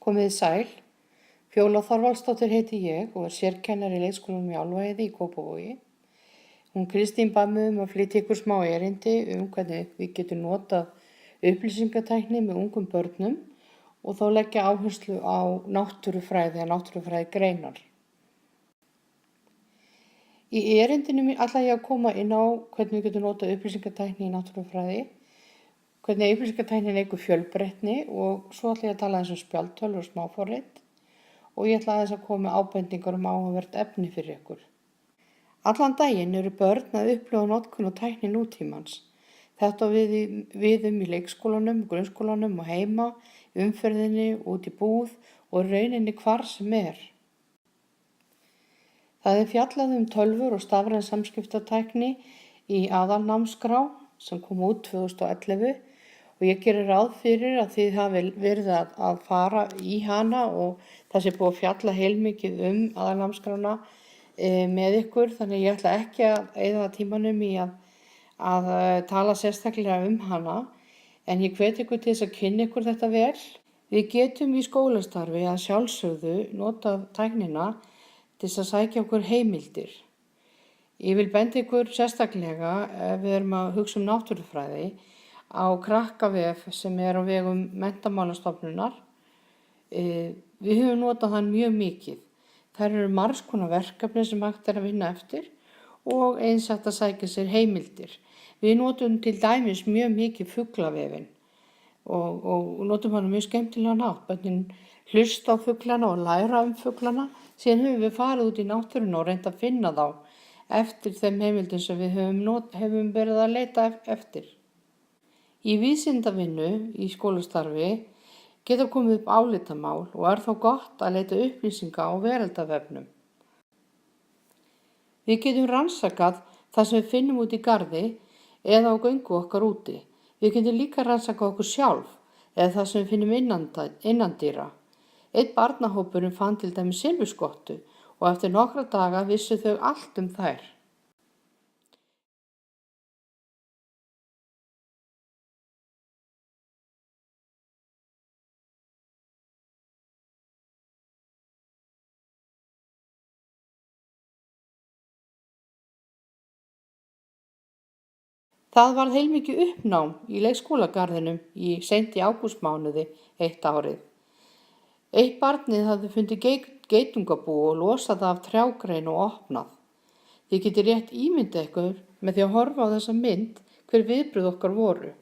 Komið þið sæl. Fjóla Þorvaldsdóttir heiti ég og er sérkennari í leikskólanum í Álfaheiði í Kópavogi. Hún Kristín bað mig að flytja ykkur smá erindi hvernig við getum notað upplýsingatækni með ungum börnum og þá leggja áherslu á náttúrufræði greinar. Í erindinu ætla ég að koma inn á hvernig við getum notað upplýsingatækni í náttúrufræði, hvernig upplýsingatæknin eykur fjölbreytni og svo ætla ég að tala aðeins um spjaldtölvur og smáforrit og ég ætla aðeins að koma með ábendingar áhugavert efni fyrir ykkur. Allan daginn eru börn að upplifa notkun og tækni nútímans. Þetta við í leikskólanum, grunnskólanum og heima, umferðinni, út í búð og rauninni hvar sem er. Það er fjallað tölvur og stafræn samskiptatækni í aðalnámskrá sem kom út 2011 og ég gerir ráð fyrir að þið hafi verið að fara í hana og það sé búið að fjalla heilmikið aðalnámskrána með ykkur, þannig ég ætla ekki að eyða tímanum í að tala sérstaklega hana, en ég hvet ykkur til þess að kynna ykkur þetta vel. Við getum í skólastarfi að sjálfsögðu nota tæknina til þess að sækja okkur heimildir. Ég vil benda ykkur sérstaklega ef við erum að hugsa náttúrufræði á krakkavef sem er á vegum Menntamálastofnunar. Við höfum notað hann mjög mikið. Þær eru margs konar verkefni sem hægt er að vinna eftir og eins hægt að sækja sér heimildir. Við notum til dæmis mjög mikið fuglavefinn og notum hann mjög skemmtilega hátt. Börnin hlusta á fuglana og læra fuglana. Síðan höfum við farið út í náttúruna og reynt að finna þá eftir þeim heimildum sem við höfum verið að leita eftir. Í vísindavinnu í skólastarfi geta komið upp álitamál og er þá gott að leita upplýsinga á veraldarvefnum. Við getum rannsakað það sem við finnum út í garði eða á göngu okkar úti. Við getum líka rannsakað okkur sjálf eða það sem við finnum innandýra. Einn barnahópurinn fann til dæmis silfurskottu og eftir nokkra daga vissu þau allt þær. Það varð heilmikið uppnám í leikskólagarðinum seint í ágústmánuði eitt árið. Eitt barnið hafði fundið geitungabú og losað af trjágrein og opnað. Þið getið rétt ímyndað ykkur með því að horfa á þessa mynd hver viðbrögð okkar voru.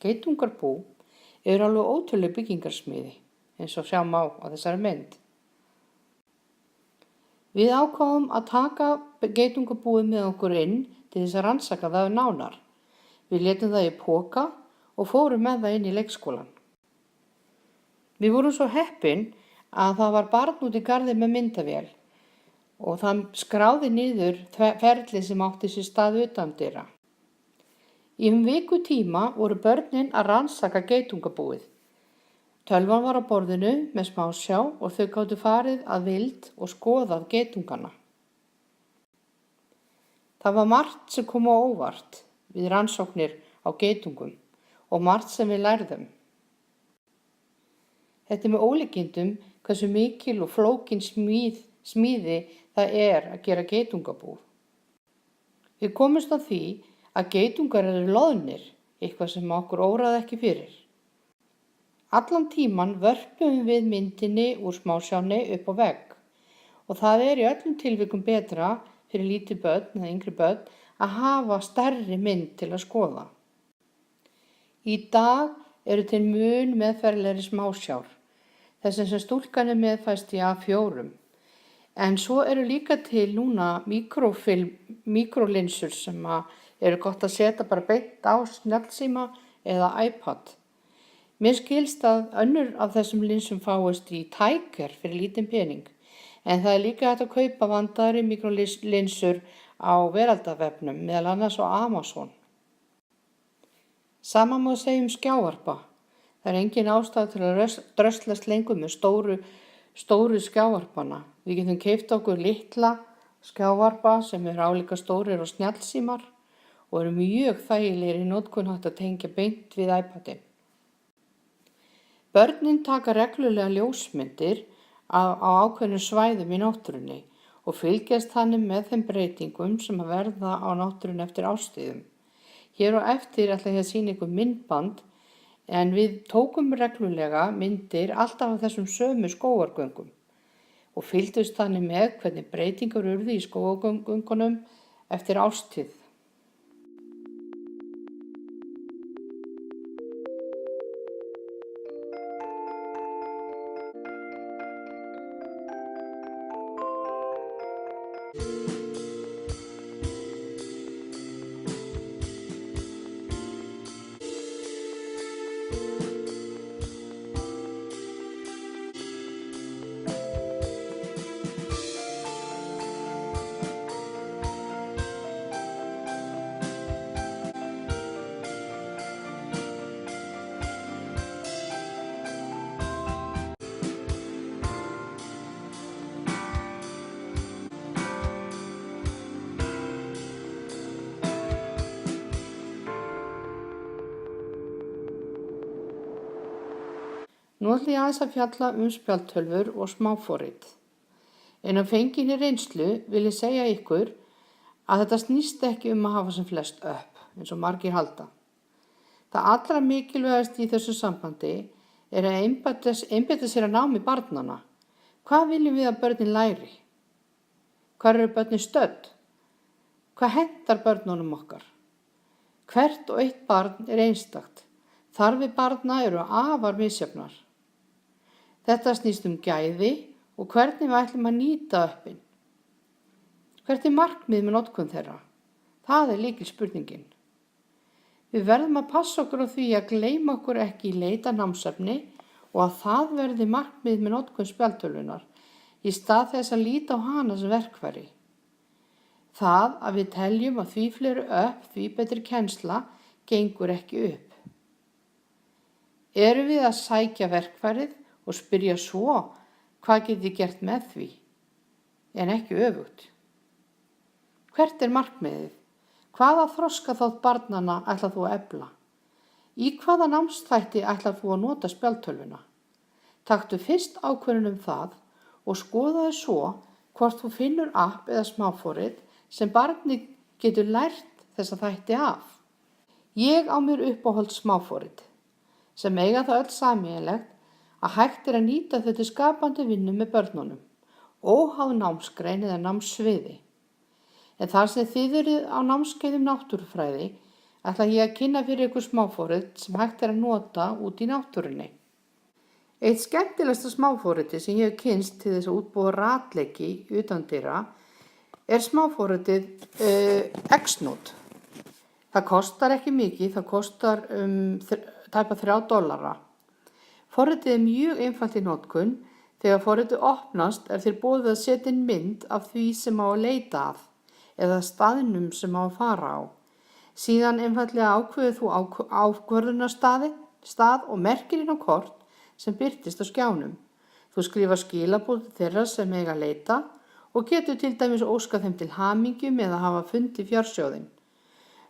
Geitungarbú eru alveg ótrúleg byggingarsmíði eins og sjá má á þessari mynd. Við ákváðum að taka geitungabúið með okkur inn til þess að rannsaka það nánar. Við létum það í poka og fórum með það inn í leikskólann. Við vorum svo heppin að það var barn út í garði með myndavél og það skráði niður ferlið sem átti sér stað utandyra. Í viku tíma voru börnin að rannsaka geitungabúið. Tölvan var á borðinu með smásjá og þau gátu farið að vild og skoðað geitungana. Það var margt sem kom á óvart við rannsóknir á geitungum og margt sem við lærðum. Þetta með ólíkindum hversu mikil og flókin smíði það að gera geitungabú. Við komumst að því að geitungar eru loðnir, eitthvað sem okkur óraði ekki fyrir. Allan tíman vörpum við myndinni úr smásjánni upp á vegg og það í öllum tilvikum betra fyrir lítið börn eða yngri börn að hafa stærri mynd til að skoða. Í dag eru til mun meðferðilegri smásjár, þess sem stúlkan er meðfæst í A4. En svo eru líka til núna mikrolinsur sem eru gott að setja bara beint á snjallsíma eða iPad. Mér skilst að önnur af þessum linsum fáist í Tiger fyrir lítinn pening, en það er líka hægt að kaupa vandaðri mikrolinsur á veraldarvefnum, meðal annars á Amazon. Sama má segja skjávarpa. Það er engin ástæða til að dröslast lengur með stóru skjávarpana. Við getum keypt okkur litla skjávarpa sem eru álíka stórir og snjallsímar og eru mjög þægilegir í notkun hægt að tengja beint við iPadinn. Börnin taka reglulega ljósmyndir á ákveðnum svæðum í náttúrunni og fylgjast þannig með þeim breytingum sem að verða á náttúrunni eftir árstíðum. Hér á eftir ætla ég að sýna ykkur myndband en við tókum reglulega myndir alltaf af þessum sömu skógargöngum og fylgdust þannig með hvernig breytingar urðu í skógargöngunum eftir árstíð. Nú ætla ég aðeins að fjalla spjaldtölvur og smáforrit. En af fenginni reynslu vil ég segja ykkur að þetta snýst ekki að hafa sem flest upp, eins og margir halda. Það allra mikilvægast í þessu sambandi að einbeita sér að námi barnanna. Hvað viljum við að börnin læri? Hvar eru börnin stödd? Hvað hentar börnunum okkar? Hvert og eitt barn er einstakt. Þarfir barna eru afar misjafnar. Þetta snýst gæði og hvernig við ætlum að nýta uppin. Hvert er markmið með notkun þeirra? Það er lykilspurningin. Við verðum að passa okkur á því að gleyma okkur ekki í leit að námsefni og að það verði markmið með notkun spjaldtölvunar í stað þess að líta á hana sem verkfæri. Það að við teljum að því fleiri upp, því betri kennsla, gengur ekki upp. Erum við að sækja verkfærið og spyrja svo hvað get ég gert með því, en ekki öfugt. Hvert er markmiðið? Hvaða þroskaþátt barnanna ætlar þú að efla? Í hvaða námsþætti ætlar þú að nota spjaldtölvuna? Taktu fyrst ákvörðun það og skoðaðu svo hvort þú finnur app eða smáforrit sem barnið getur lært þessa þætti af. Ég á mér uppáhalds smáforrit sem eiga það öll sameiginlegt að hægt er að nýta þau til skapandi vinnu með börnunum, óháð námsgrein eða námssviði. En þar sem þið eruð á námskeiðum náttúrufræði, ætla ég að kynna fyrir ykkur smáforrit sem hægt er að nota út í náttúrunni. Eitt skemmtilegasta smáforriti sem ég hef kynnst til þess að útbúa ratleiki utandyra er smáforritið X-Note. Það kostar ekki mikið, það kostar tæpa $3. Forritið er mjög einfalt í notkun. Þegar forritið opnast er þér boðið að setja inn mynd af því sem á að leita að eða staðnum sem á að fara á. Síðan einfaldlega ákveður þú ákvörðunarstað og merkir inn á kort sem birtist á skjánum. Þú skrifar skilaboð þeirra sem eiga að leita og getur til dæmis óskað þeim til hamingjum eða hafa fundið fjársjóðinn.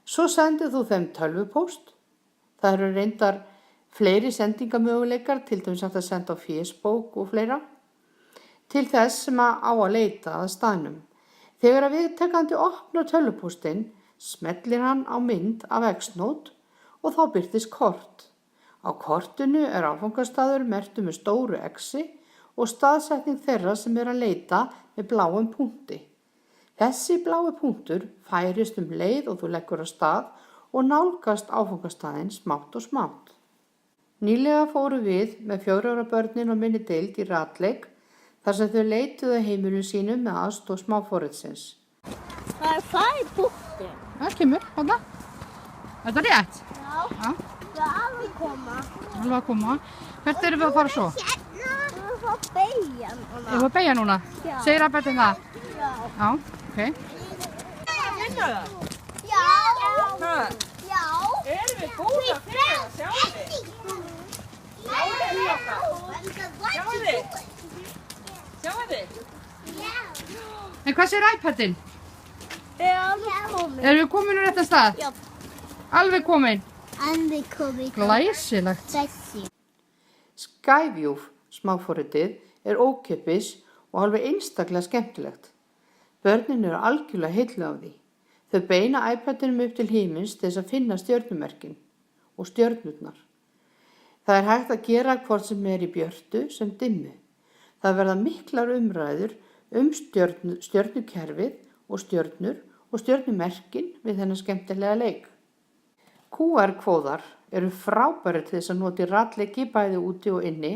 Svo sendir þú þeim tölvupóst. Það eru reyndar fleiri sendingamöguleikar, til dæmis hægt að senda á Facebook og fleira, til þess sem á að leita að staðnum. Þegar að viðtakandi opnar tölvupóstinn, smellir hann á mynd af X-Note og þá birtist kort. Á kortinu er áfangastaður merktur með stóru X-i og staðsetning þeirra sem er að leita með bláum punkti. Þessi blái punktur færist leið og þú leggur af stað og nálgast áfangastaðinn smátt og smátt. Nýlega fórum við með 4 ára börnin og minni deild í ratleik þar sem þau leituðu heimilum sínum með aðstoð smáforritsins. Það er búttur. Það kemur, þarna. Er þetta rétt? Já. Það er alveg að koma. Alveg að koma. Hvert erum við að fara svo? Hérna. Við erum að fara að beygja núna. Erum við að beygja núna? Já. Segir Abbertin það? Já. Já, ok. Já. Já. Já. Erum við góða fyrir að sjá þig? Sjáu þig? En hvað segir iPadin? Er alveg komin. Erum við komin úr réttan stað? Já. Alveg komin? Alveg komin. Glæsilegt. Þessi. Skyview smáforritið er ókeypis og alveg einstaklega skemmtilegt. Börnin eru algjörlega heilluð af því. Þau beina iPadinum upp til himins til þess að finna stjörnumerkin og stjörnurnar. Það er hægt að gera hvort sem er í björtu sem dimmu. Það verða miklar umræður stjörnukerfið og stjörnumerkin við þennan skemmtilega leik. QR-kóðar eru frábærir til þess að nota í ratleiki bæði úti og inni.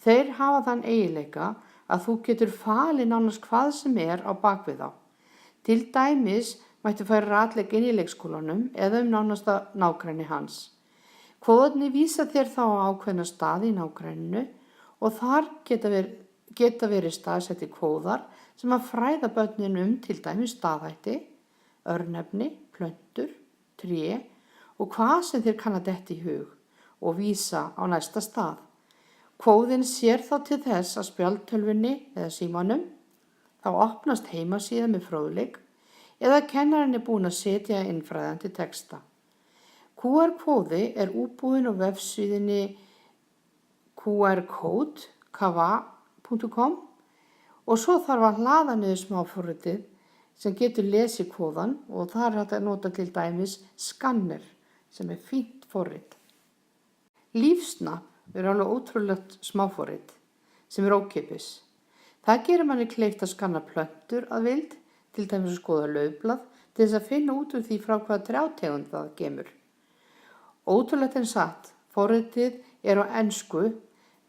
Þeir hafa þann eiginleika að þú getur falið nánast hvað sem er á bakvið þá. Til dæmis mættu færa ratleik inn í leikskólanum eða nánasta nágrenni hans. Kóðarnir vísa þér þá á ákveðna staði í nágrenninu og þar geta verið staðsettir kóðar sem að fræða börnin til dæmis staðhætti, örnefni, plöntur, tré og hvað sem þér kann að detta í hug og vísa á næsta stað. Kóðinn sér þá til þess að spjaldtölvunni eða símanum þá opnast heimasíða með fróðleik eða kennarinn er búinn að setja inn fræðandi texta. QR-kóði er útbúinn á vefsíðunni qrcode.com og svo þarf að hlaða niður smáforritið sem getur lesið kóðan og þar er hægt að nota til dæmis skanner sem er fínt forrit. Lífsnapp er alveg ótrúlegt smáforrit sem er ókeypis. Það gerir manni kleift að skanna plöntur að vild, til dæmis að skoða laufblað til þess að finna út úr því frá hvaða trjátegund það kemur. Ótrúlegt en satt, forritið er á ensku,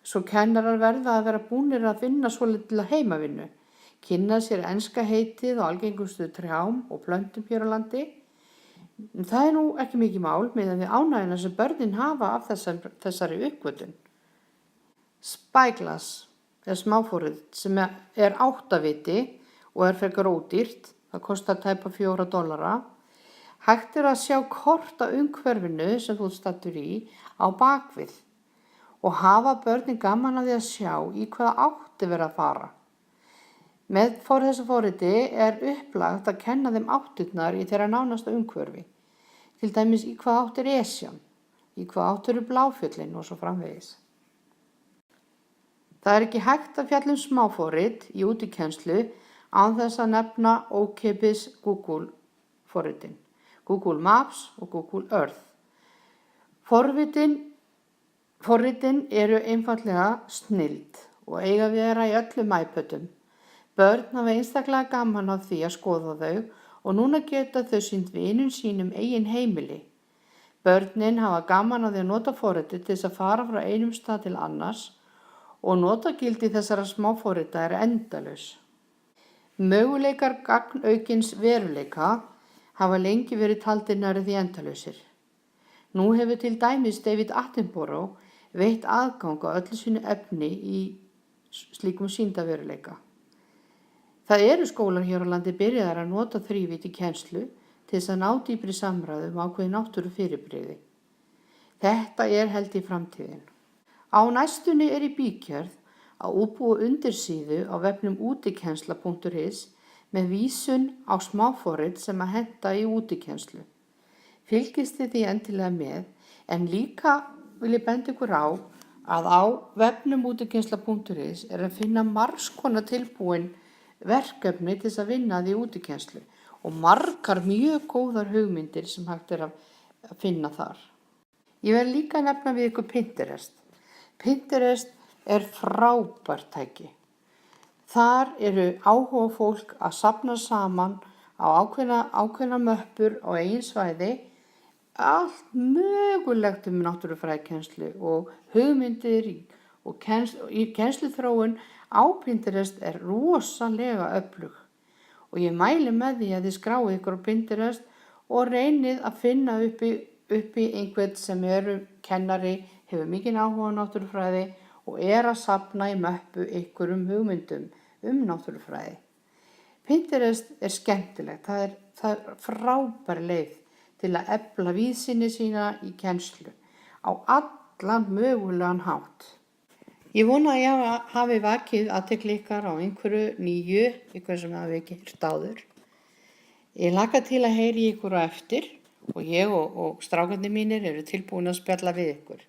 svo kennarar verða að vera búnir að finna svolítið heimavinnu, kynna sér enska heitið og algengustu trjám og plöntum hér á landi. Það er nú ekki mikið mál meðan við ánægjuna sem börnin hafa af þessari uppgötvun. Spyglass er smáforrit sem er 8 viti og er frekar ódýrt, það kostar tæpa $4. Hægt er að sjá kort af umhverfinu sem þú stattur í á bakvið og hafa börnin gaman að því að sjá í hvaða átti verið að fara. Með þessu forriti er upplagt að kenna þeim áttirnar í þeirra nánasta umhverfi, til dæmis í hvað átt er Esjan, í hvað átt eru Bláfjöllin og svo framvegis. Það er ekki hægt að fjalla smáforrit í útikennslu án þess að nefna ókeypis Google-forritin, Google Maps og Google Earth. Forritin eru einfaldlega snilld og eiga að vera í öllum iPadum. Börn hafa einstaklega gaman af því að skoða þau og núna geta þau sýnt vinum sínum eigin heimili. Börnin hafa gaman af því að nota forritið til þess að fara frá einum stað til annars og notagildi þessara smáforrita er endalaus. Möguleikar gagnaukins veruleika hafa lengi verið taldir nærri því endalausir. Nú hefur til dæmis David Attenborough veitt aðgang á öllu sínu efni í slíkum sýndarveruleika. Það eru skólar hér á landi byrjaðir að nota þrívídd í kennslu til þess að ná dýpri samræðu ákveðin náttúrufyrirbrigði. Þetta er held í framtíðin. Á næstunni er í bígerð að útbúa undirsíðu á vefnum útikennsla.is með vísun á smáforrit sem að henta í útikennslu. Fylgist þið því endilega með, en líka vil ég benda ykkur á að á vefnum útikennsla.is er að finna margs konar tilbúin verkefni til þess að vinna því útikennslu og margar mjög góðar hugmyndir sem hægt er að finna þar. Ég verð líka að nefna við ykkur Pinterest. Pinterest er frábært tæki. Þar eru áhuga fólk að safna saman á ákveðna möppur á eigin svæði, allt mögulegt náttúrufræðikennslu og hugmyndir og kennsluþróun á Pinterest er rosalega öflug og ég mæli með því að þið skráið ykkur á Pinterest og reynið að finna uppi einhvern sem kennari, hefur mikinn áhuga á náttúrufræði og er að safna í möppu einhverjum hugmyndum náttúrufræði. Pinterest er skemmtilegt, það er frábær leið til að efla víðsýni sína í kennslu á allan mögulegan hátt. Ég vona að ég hafi vakið athygli ykkar á einhverju nýju, ykkur sem hafi ekki heyrt áður. Ég hlakka til að heyri ykkur á eftir og ég og strákarnir mínir eru tilbúin að spjalla við ykkur.